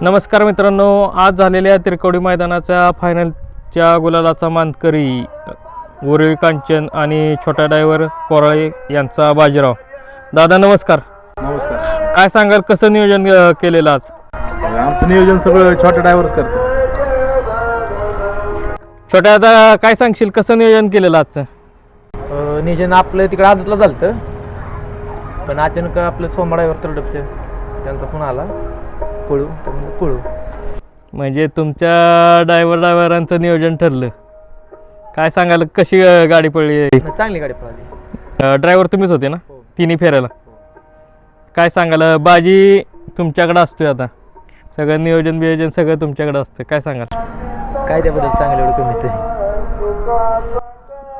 नमस्कार मित्रांनो, आज झालेल्या तिरकवडी मैदानाच्या फायनलच्या गुलालाचा मानकरी उर्वी कांचन आणि छोटा ड्रायव्हर कोराळे यांचा बाजीराव. दादा नमस्कार. नमस्कार. काय सांगाल, कसं नियोजन केलेलं आज? आमचं नियोजन सगळं छोट्या ड्रायव्हरच करतो. छोट्या दादा काय सांगशील, कसं नियोजन केलेलं आजचं? नियोजन आपलं तिकडे आदतला झालं, पण अचानक आपलं सोमा ड्रायव्हर तरडपचे त्यांचा फोन आला, पळू. म्हणजे तुमच्या ड्रायव्हरांचं नियोजन ठरलं. काय सांगाल, कशी गाडी पडली? चांगली गाडी पळाली. ड्रायव्हर तुम्हीच होते ना हो. तिन्ही फेऱ्याला? काय सांगाल, बाजी तुमच्याकडे असतोय आता, सगळं नियोजन बियोजन सगळं तुमच्याकडे असतं, काय सांगाल? काय त्याबद्दल सांगायला एवढं कमीच आहे.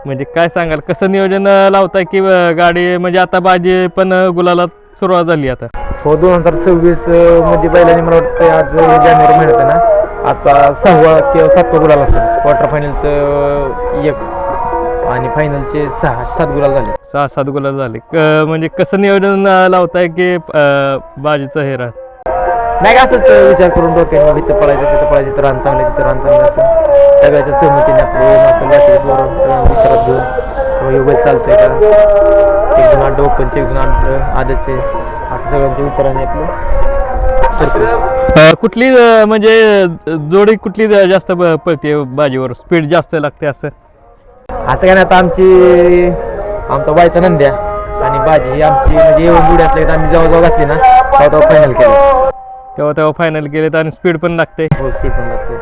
म्हणजे काय सांगाल, कसं नियोजन लावताय की गाडी, म्हणजे आता बाजी पण गुलाला सुरुवात झाली आता? हो, 2026 मध्ये बैलांनी मला वाटतं आज जानेवारी महिन्यात आहे ना, आता 6वा किंवा 7वा गुलाल असेल. क्वार्टर फायनलचं 1 आणि फायनलचे 6-7 गुलाल झाले. 6-7 गुलाल झाले. म्हणजे कसं नियोजन लावताय की बाजीचं हे राहत नाही का, असंच विचार करून डोक्यात इथं पळायचं तिथं रान चांगलं, तिथं रान चांगलं असं सगळ्याच्या सहमतीने आपलं विचारात घेऊन बैल चालतंय का, 1-2 ओपनचे 1-2 आदतचे, असं सगळ्यांच्या विचाराने आपलं. कुठली म्हणजे जोडी कुठली जास्त पळते बाजीवर, स्पीड जास्त लागते असं? असं काय नाही, आता आमचा वायचा नंद्या आणि बाजी ही आमची म्हणजे येऊन जुडी असल्या आम्ही जेव्हा घातली ना तेव्हा फायनल केलं, तेव्हा फायनल केलेत आणि स्पीड पण लागते. हो, स्पीड पण लागते.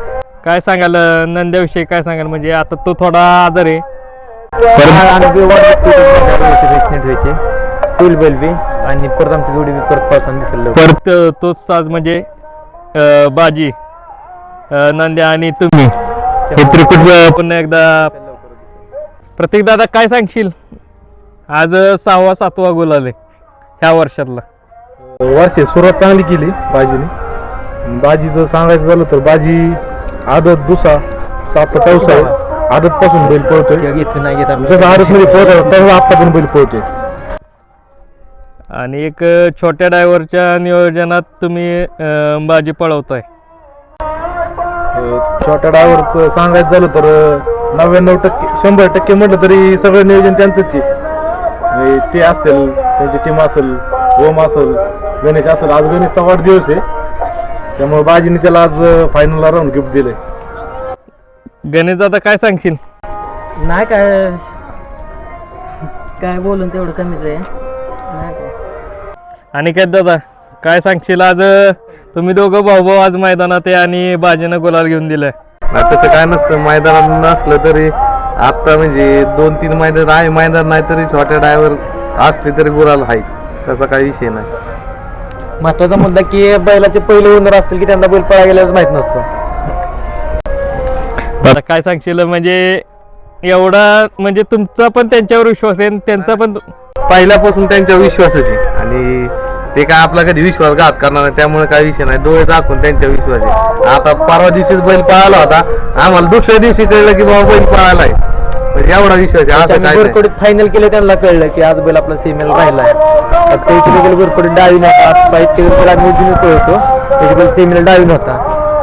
काय सांगाल नंद्याविषयी, काय सांगाल? म्हणजे आता तो थोडा आजार आहे आणि परत आमची जोडी परत पळताना दिसेल. परत तोच साज म्हणजे बाजी, नंद्या आणि तुम्ही हे त्रिकूट पुन्हा एकदा. प्रत्येक दादा काय सांगशील, आज 6वा-7वा गुलाल आहे ह्या वर्षातला? वर्षी सुरुवात चांगली केली बाजीने. बाजीचं सांगायचं झालं तर बाजी आदत दुसरा 7-8 आहे. आदत पासून बैल पळतोय, जसं आदत मध्ये पळतो तसं आता पण बैल पळतोय. आणि एक छोट्या ड्रायव्हरच्या नियोजनात तुम्ही बाजी पळवताय. छोट्या ड्रायव्हरचं सांगायचं झालं तर 99% 100% म्हटलं तरी सगळं नियोजन त्यांचंच आहे. ते असतील, त्यांची टीम असेल, ओम असेल, गणेश असेल. आज गणेशचा वाढदिवस आहे, त्यामुळे बाजीने त्याला आज फायनलला राहून गिफ्ट दिलंय. गणेश दादा काय सांगशील? नाही काय बोलून तेवढं कमीच आहे. आणि काय दादा काय सांगशील, आज तुम्ही दोघं भाऊ आज मैदानात आहे आणि बाजीनं गुलाल घेऊन दिलाय? तसं काय नसतं, मैदानात नसलं तरी आता म्हणजे 2-3 मैदान आहे, मैदान नाही तरी छोट्या ड्रायव्हर असले तरी गुलाल आहे, तसा काही विषय नाही. महत्वाचा मुद्दा की बैलाचे पहिले ओनर असतील की त्यांना बैल पळा गेल्याच माहित नसतं. आता काय सांगशील, म्हणजे एवढा म्हणजे तुमचा पण त्यांच्यावर विश्वास आहे, त्यांचा पण पहिल्यापासून त्यांच्यावर विश्वासच आहे आणि ते काय आपला कधी विश्वासघात करणार नाही, त्यामुळे काही विषय नाही. डोळे दाखवून त्यांच्या विश्वास आहे. आता परवा दिवशीच बैल पळाला होता, आम्हाला दुसऱ्या दिवशी कळलं की बाबा बैल पळाला आहे, म्हणजे एवढा विश्वास आहे. असं काय फायनल केलं त्यांना कळलं की आज बैल आपला सेमीला राहिला आहे. गोरकडे डावी नव्हता, त्याची बैल सेमीला डावी नव्हता.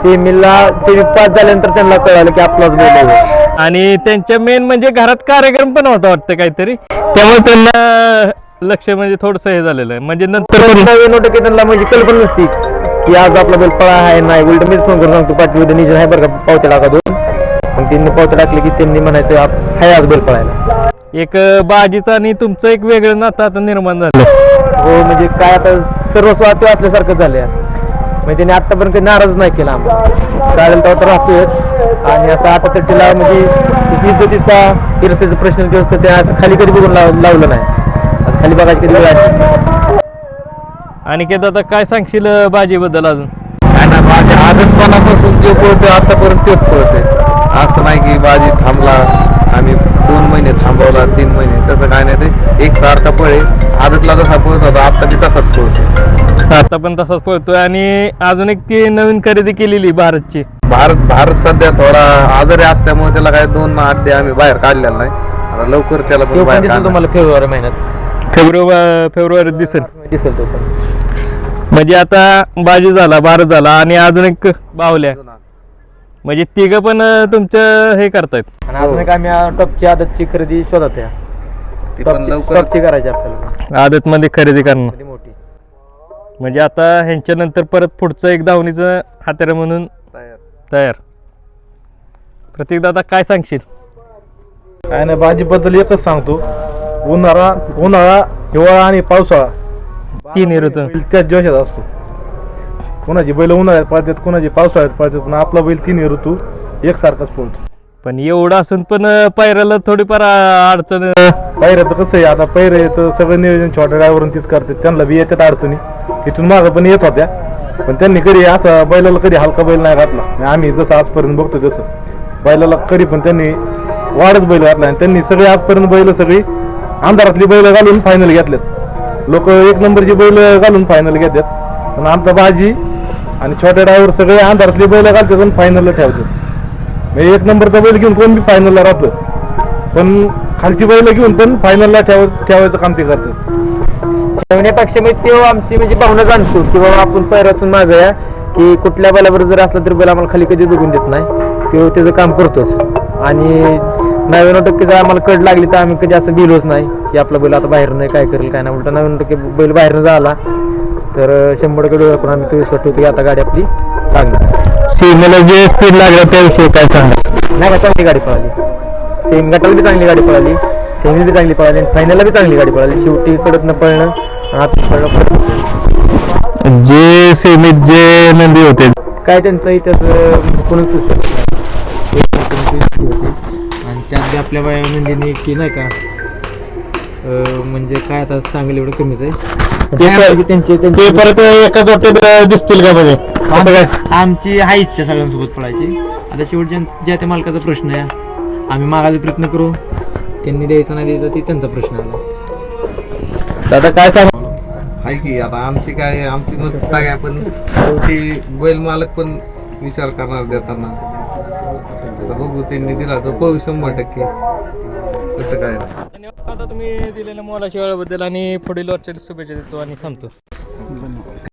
सेमी पास झाल्यानंतर त्यांना कळालं की आपलाच बैल आहे. आणि त्यांच्या मेन म्हणजे घरात कार्यक्रम पण होता वाटतं काहीतरी, त्यामुळे त्यांना लक्ष म्हणजे थोडंसं हे झालेलं आहे. म्हणजे नंतर 99% त्यांना म्हणजे कल्पना नसती की आज आपला बैल पळा आहे. नाही, उलट मीच फोन करून सांगतो, पाठी उद्या नियोजन आहे बरं का, पावत्या टाका 2. मग त्यांनी पावत्या टाकले की त्यांनी म्हणायचं आहे आज बैल पळायला. एक बाजीचं आणि तुमचं एक वेगळं नातं आता निर्माण झालं. हो, म्हणजे काय आता सर्व स्वाती असल्यासारखं झालं. म्हणजे त्यांनी आतापर्यंत नाराज नाही केला आम्हाला, चालेल तेव्हा तर राहतोय. आणि असं आता तिला म्हणजे इज्जतीचा हिरसेचा प्रश्न जे असतं ते असं खाली कधी बघून लावलं नाही, खाली बघायची कधी वेळ. आणि की दादा काय सांगशील बाजीबद्दल अजून? काय ना, बाजी आदतपणापासून जे पळतोय आतापर्यंत तेच पळतोय. असं नाही की बाजी थांबला, आम्ही 2 महिने थांबवला, 3 महिने, तसं काय नाही. ते एक सारखा पळे, आदतला तसा पळत होता, आता बी तसाच पळतोय. आता पण तसाच पळतोय. आणि अजून एक ती नवीन खरेदी केलेली भारतची. भारत सध्या थोडा आजारी असल्यामुळे त्याला काय 2 अड्डे आम्ही बाहेर काढलेला नाही. आता लवकर त्याला पण बाहेर काढणार. तुम्हाला फेब्रुवारी महिन्यात फेब्रुवारी दिसेल. तो पण म्हणजे आता बाजी झाला, भारत झाला आणि अजून एक बावल्या, म्हणजे तिघ पण तुमचं हे करतायत. आणि अजून एक आम्ही टॉपची आदतची खरेदी शोधत आहे. ती पण लवकर टॉपची करायची आपल्याला आदत मध्ये खरेदी करणं, ती मोठी. म्हणजे आता ह्यांच्या नंतर परत पुढचं एक धावणीचं हातेर म्हणून तयार. प्रतीक दादा काय सांगशील? काय नाही, बाजीबद्दल एकच सांगतो, उन्हाळा, हिवाळा आणि पावसाळा तिन्ही ऋतू. बैल त्याच जोशात असतो. कोणाची बैल उन्हाळ्यात पळतात, कोणाची पावसाळ्यात पळतात, पण आपला बैल तिन्ही ऋतू एकसारखाच पळतो. पण एवढं असून पण पायऱ्याला थोडीफार अडचण. पायऱ्याचं कसं आहे, आता पायऱ्याचं सगळं नियोजन छोट्या ड्रायव्हरून तीच करतात, त्यांना बी येतात अडचणी, तिथून मागं पण येत होत्या, पण त्यांनी कधी असा बैलाला कधी हलका बैल नाही घातला. आणि आम्ही जसं आजपर्यंत बघतो तसं बैलाला कधी पण त्यांनी वाढच बैल घातला, आणि त्यांनी सगळे आजपर्यंत बैल सगळी अंधारातली बैल घालून फायनल घेतल्यात. लोक एक नंबरची बैल घालून फायनल घेतात, पण आमचा बाजी आणि छोट्या ड्रायव्हर सगळे अंधारातली बैल घालतात आणि फायनलला ठेवतात. म्हणजे एक नंबरचा बैल घेऊन कोण बी फायनलला राहतं, पण खालची बैल घेऊन पण फायनलला ठेवायचं काम ते करतात. ठेवण्यापेक्षा म्हणजे तो आमची म्हणजे भावना जाणतो की बाबा आपण पैरातून मागूया, की कुठल्या बैलाबरोबर जर असला तरी बैल आम्हाला खाली कधी दुखून देत नाही, तो त्याचं काम करतोच. आणि 99% जर आम्हाला कड लागली तर आम्ही कधी असं गेलोच नाही की आपला बैल आता बाहेर नाही काय करेल काय नाही. उलटा 99% बैल बाहेर झाला तर 100% आपण आम्ही तो विश्वास ठेवतो की आता गाडी आपली लागली. सीमेला जे स्पीड लागलं त्याविषयी काय सांगा? नाही का, चांगली गाडी पळाली, सेम गटाला बी चांगली गाडी पळाली, सेमी बी चांगली पळाली, आणि फायनलला बी चांगली गाडी पळाली. शेवटी कडत न पळणं आता पळणं. जे सेमीत जे नंदी होते काय त्यांचा इतिहास कोणच पुसू शकत नाही. आणि त्यात बी आपल्या नंदीने की नाही का म्हणजे काय आता सांगेल एवढं कमीच आहे. त्यांचे ते परत एका जातीत दिसतील का म्हणजे असं काय? आमची हा इच्छा सगळ्यांसोबत पळायची. आता शेवट ज्या त्या मालकाचा प्रश्न आहे, आम्ही मागायचा प्रयत्न करू, त्यांनी द्यायचं नाही द्यायचं ते त्यांचा प्रश्न आला. दादा काय सांग? आहे की आता आमची मत काय आहे, पण शेवटी बैल मालक पण विचार करणार देताना. आता बघू, त्यांनी दिला तर पळू 100%. तसं काय नाही. धन्यवाद तुम्ही दिलेल्या मोलाच्या वेळेबद्दल, आणि पुढील वाटचाली शुभेच्छा देतो आणि थांबतो.